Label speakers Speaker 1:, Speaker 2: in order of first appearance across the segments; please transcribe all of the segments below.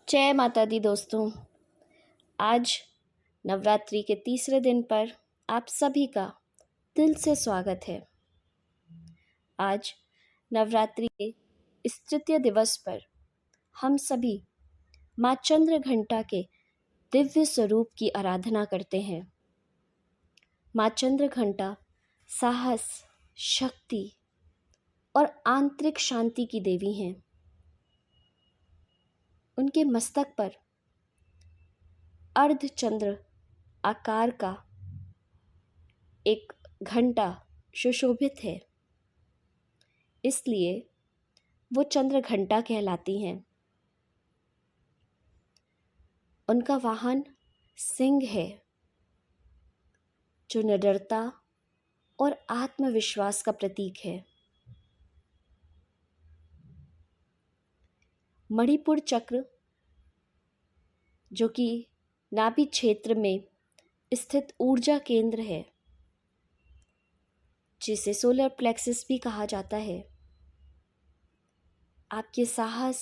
Speaker 1: जय माता दी दोस्तों। आज नवरात्रि के तीसरे दिन पर आप सभी का दिल से स्वागत है। आज नवरात्रि के इस तृतीय दिवस पर हम सभी माँ चंद्रघंटा के दिव्य स्वरूप की आराधना करते हैं। माँ चंद्रघंटा साहस, शक्ति और आंतरिक शांति की देवी हैं। उनके मस्तक पर अर्धचंद्र आकार का एक घंटा सुशोभित है, इसलिए वो चंद्रघंटा कहलाती हैं। उनका वाहन सिंह है, जो निडरता और आत्मविश्वास का प्रतीक है। मणिपुर चक्र, जो कि नाभि क्षेत्र में स्थित ऊर्जा केंद्र है, जिसे सोलर प्लेक्सस भी कहा जाता है, आपके साहस,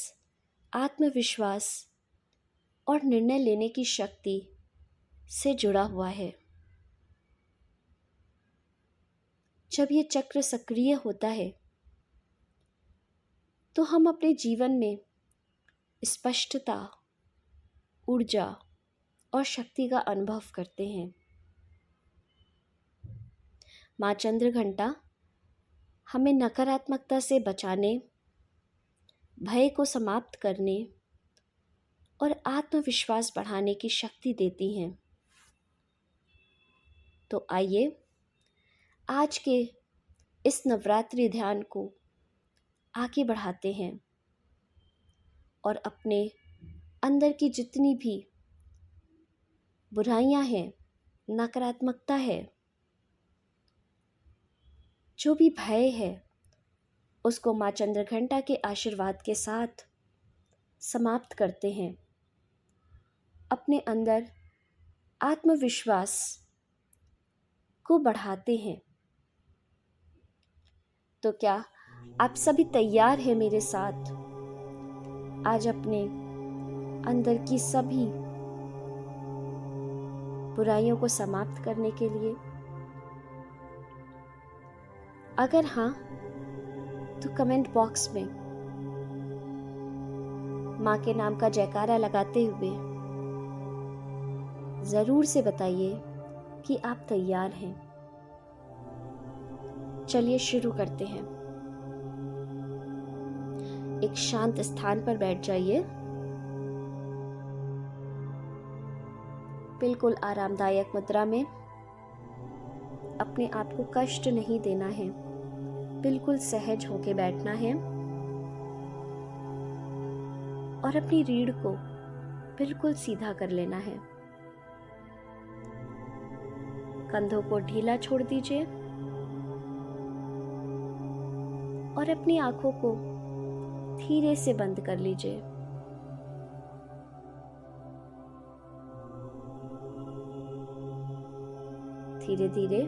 Speaker 1: आत्मविश्वास और निर्णय लेने की शक्ति से जुड़ा हुआ है। जब ये चक्र सक्रिय होता है तो हम अपने जीवन में स्पष्टता, ऊर्जा और शक्ति का अनुभव करते हैं। माँ चंद्रघंटा हमें नकारात्मकता से बचाने, भय को समाप्त करने और आत्मविश्वास बढ़ाने की शक्ति देती हैं। तो आइए आज के इस नवरात्रि ध्यान को आगे बढ़ाते हैं और अपने अंदर की जितनी भी बुराइयां हैं, नकारात्मकता है, जो भी भय है, उसको माँ चंद्रघंटा के आशीर्वाद के साथ समाप्त करते हैं। अपने अंदर आत्मविश्वास को बढ़ाते हैं। तो क्या आप सभी तैयार हैं मेरे साथ आज अपने अंदर की सभी बुराइयों को समाप्त करने के लिए? अगर हाँ, तो कमेंट बॉक्स में माँ के नाम का जयकारा लगाते हुए जरूर से बताइए कि आप तैयार हैं। चलिए शुरू करते हैं। एक शांत स्थान पर बैठ जाइए। बिल्कुल आरामदायक मुद्रा में। अपने आप को कष्ट नहीं देना है, बिल्कुल सहज होके बैठना है और अपनी रीढ़ को बिल्कुल सीधा कर लेना है। कंधों को ढीला छोड़ दीजिए और अपनी आंखों को धीरे से बंद कर लीजिए। धीरे धीरे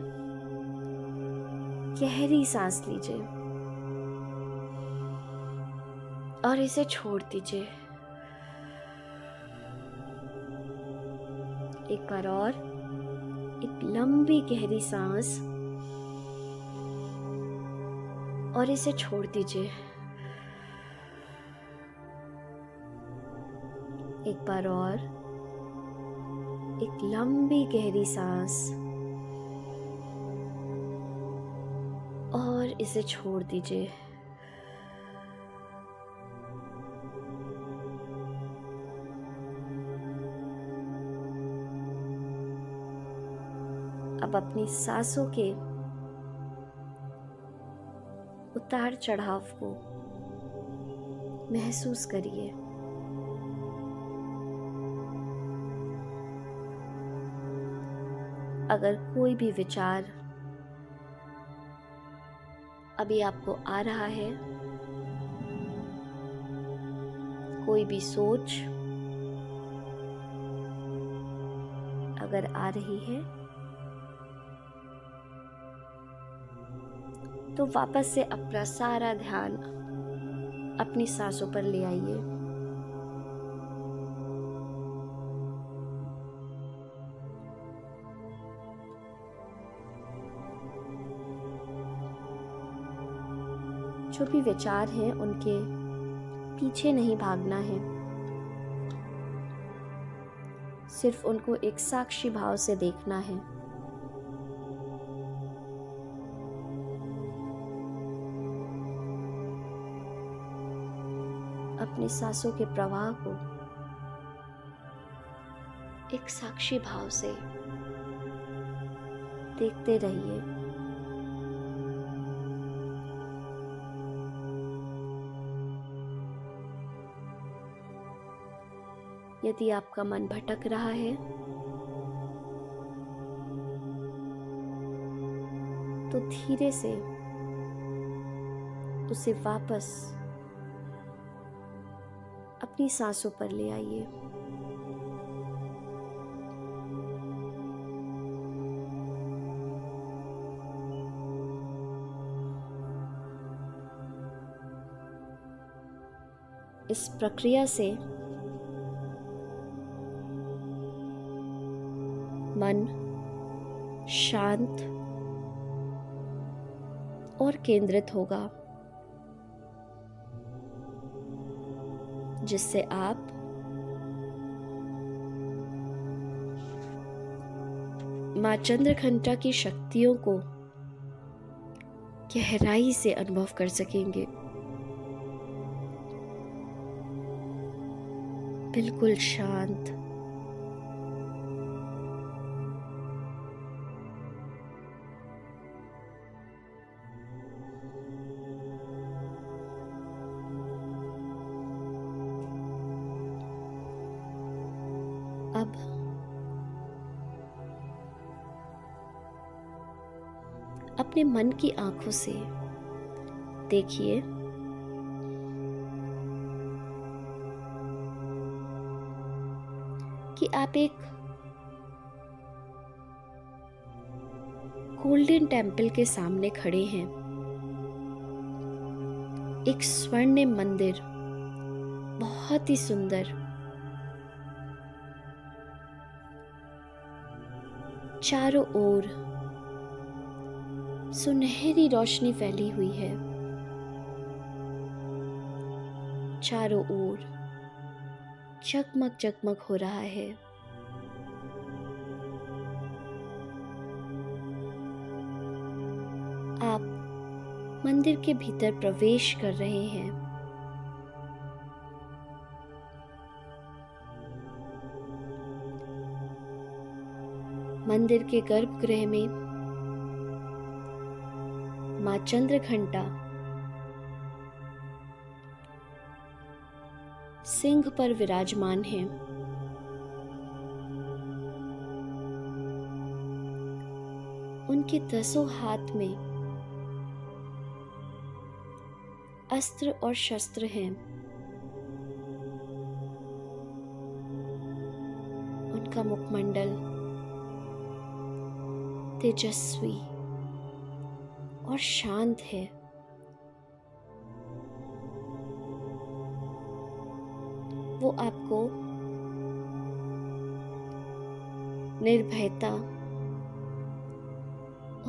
Speaker 1: गहरी सांस लीजिए और इसे छोड़ दीजिए। एक बार और, एक लंबी गहरी सांस और इसे छोड़ दीजिए। एक बार और, एक लंबी गहरी सांस और इसे छोड़ दीजिए। अब अपनी सांसों के उतार चढ़ाव को महसूस करिए। अगर कोई भी विचार अभी आपको आ रहा है, कोई भी सोच अगर आ रही है, तो वापस से अपना सारा ध्यान अपनी सांसों पर ले आइए। जो भी विचार हैं उनके पीछे नहीं भागना है, सिर्फ उनको एक साक्षी भाव से देखना है। अपनी सांसों के प्रवाह को एक साक्षी भाव से देखते रहिए। यदि आपका मन भटक रहा है तो धीरे से उसे वापस अपनी सांसों पर ले आइए। इस प्रक्रिया से मन शांत और केंद्रित होगा, जिससे आप मां चंद्रघंटा की शक्तियों को गहराई से अनुभव कर सकेंगे। बिल्कुल शांत, अब अपने मन की आंखों से देखिए कि आप एक गोल्डन टेम्पल के सामने खड़े हैं। एक स्वर्णिम मंदिर, बहुत ही सुंदर, चारों ओर सुनहरी रोशनी फैली हुई है। चारों ओर जगमग जगमग हो रहा है। आप मंदिर के भीतर प्रवेश कर रहे हैं। मंदिर के गर्भगृह में मां चंद्रघंटा सिंह पर विराजमान हैं। उनके 10 हाथ में अस्त्र और शस्त्र हैं। उनका मुखमंडल तेजस्वी और शांत है। वो आपको निर्भयता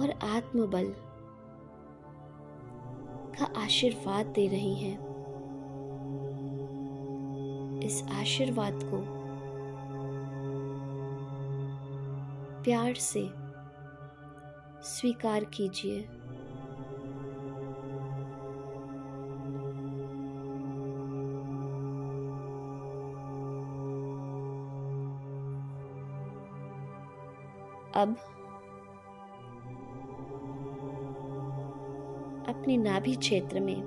Speaker 1: और आत्मबल का आशीर्वाद दे रही हैं। इस आशीर्वाद को प्यार से स्वीकार कीजिए। अब अपनी नाभि क्षेत्र में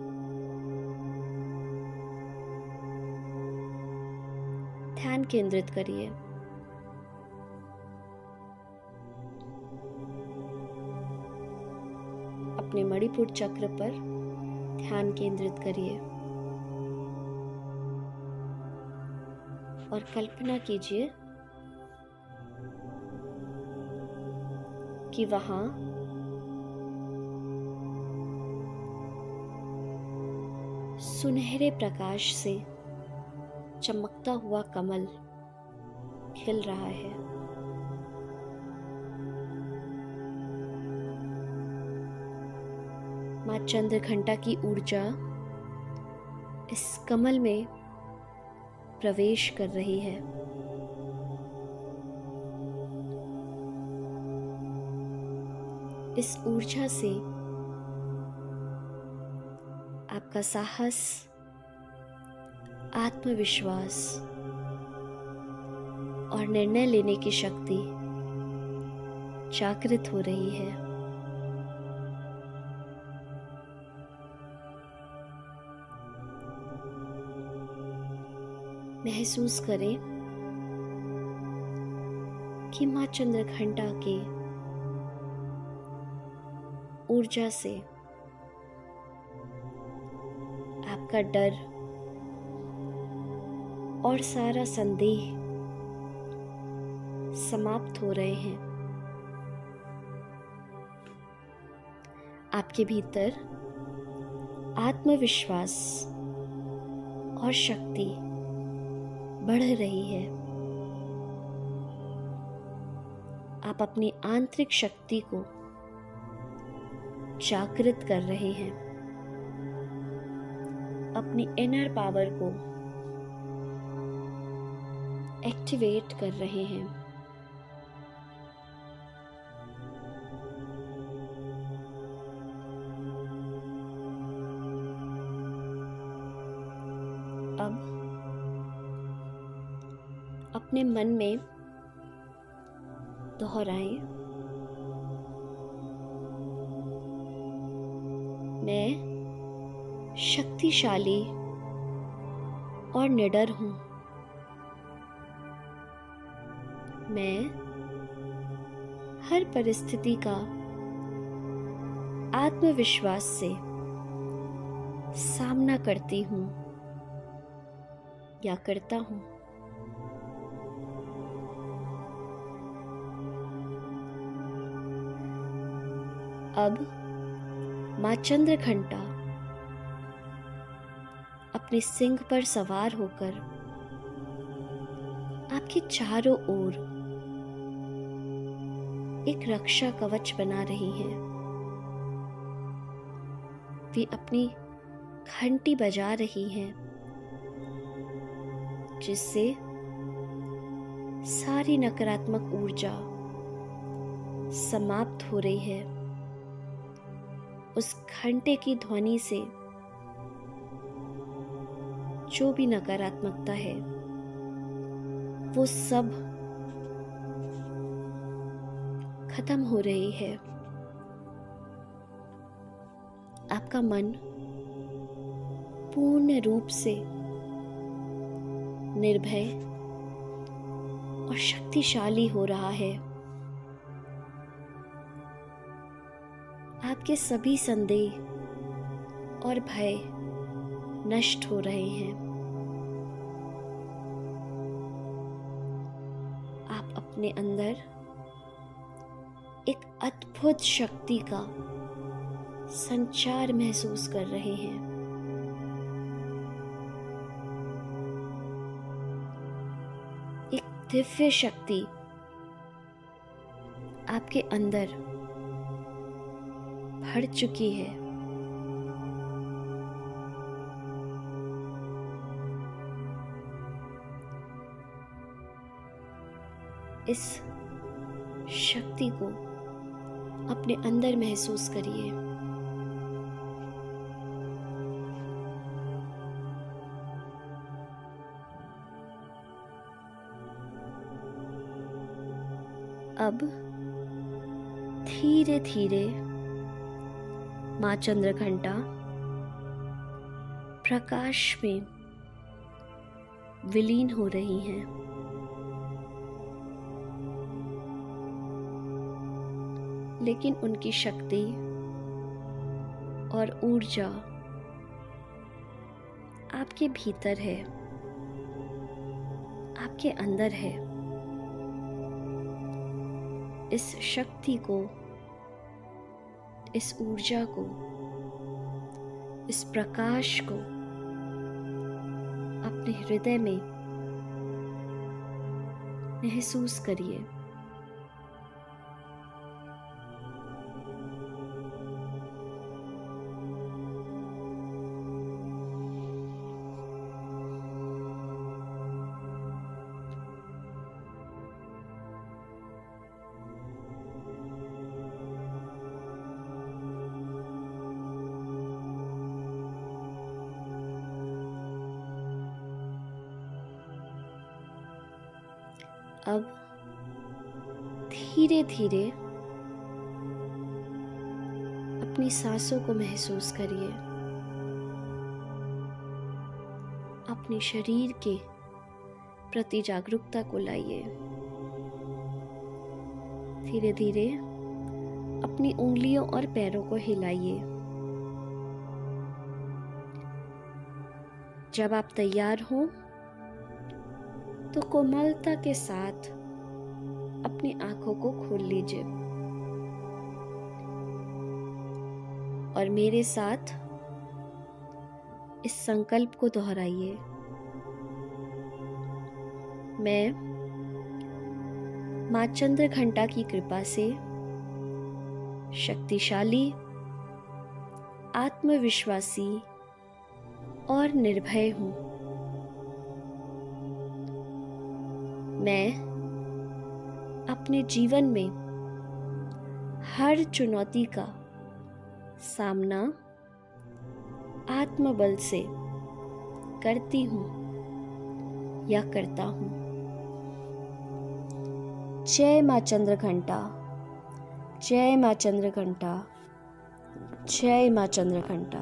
Speaker 1: ध्यान केंद्रित करिए। अपने मणिपुर चक्र पर ध्यान केंद्रित करिए और कल्पना कीजिए कि वहां सुनहरे प्रकाश से चमकता हुआ कमल खिल रहा है। मां चंद्रघंटा की ऊर्जा इस कमल में प्रवेश कर रही है। इस ऊर्जा से आपका साहस, आत्मविश्वास और निर्णय लेने की शक्ति जागृत हो रही है। महसूस करें कि मां चंद्रघंटा के ऊर्जा से आपका डर और सारा संदेह समाप्त हो रहे हैं। आपके भीतर आत्मविश्वास और शक्ति बढ़ रही है। आप अपनी आंतरिक शक्ति को जागृत कर रहे हैं, अपनी इनर पावर को एक्टिवेट कर रहे हैं। अब अपने मन में दोहराएं, मैं शक्तिशाली और निडर हूं। मैं हर परिस्थिति का आत्मविश्वास से सामना करती हूं या करता हूं। अब मां चंद्रघंटा अपने सिंह पर सवार होकर आपके चारों ओर एक रक्षा कवच बना रही हैं। वे अपनी घंटी बजा रही हैं, जिससे सारी नकारात्मक ऊर्जा समाप्त हो रही है। उस घंटे की ध्वनि से जो भी नकारात्मकता है वो सब खत्म हो रही है। आपका मन पूर्ण रूप से निर्भय और शक्तिशाली हो रहा है। आपके सभी संदेह और भय नष्ट हो रहे हैं। आप अपने अंदर एक अद्भुत शक्ति का संचार महसूस कर रहे हैं। एक दिव्य शक्ति आपके अंदर भर चुकी है। इस शक्ति को अपने अंदर महसूस करिए। अब धीरे धीरे मां चंद्रघंटा प्रकाश में विलीन हो रही हैं। लेकिन उनकी शक्ति और ऊर्जा आपके भीतर है, आपके अंदर है। इस शक्ति को, इस ऊर्जा को, इस प्रकाश को अपने हृदय में महसूस करिए। अब धीरे धीरे अपनी सांसों को महसूस करिए। अपने शरीर के प्रति जागरूकता को लाइए। धीरे धीरे अपनी उंगलियों और पैरों को हिलाइए। जब आप तैयार हों तो कोमलता के साथ अपनी आंखों को खोल लीजिए और मेरे साथ इस संकल्प को दोहराइए। मैं माँ चंद्रघंटा की कृपा से शक्तिशाली, आत्मविश्वासी और निर्भय हूँ। मैं अपने जीवन में हर चुनौती का सामना आत्मबल से करती हूँ या करता हूँ। जय माँ चंद्रघंटा, जय माँ चंद्रघंटा, जय माँ चंद्रघंटा।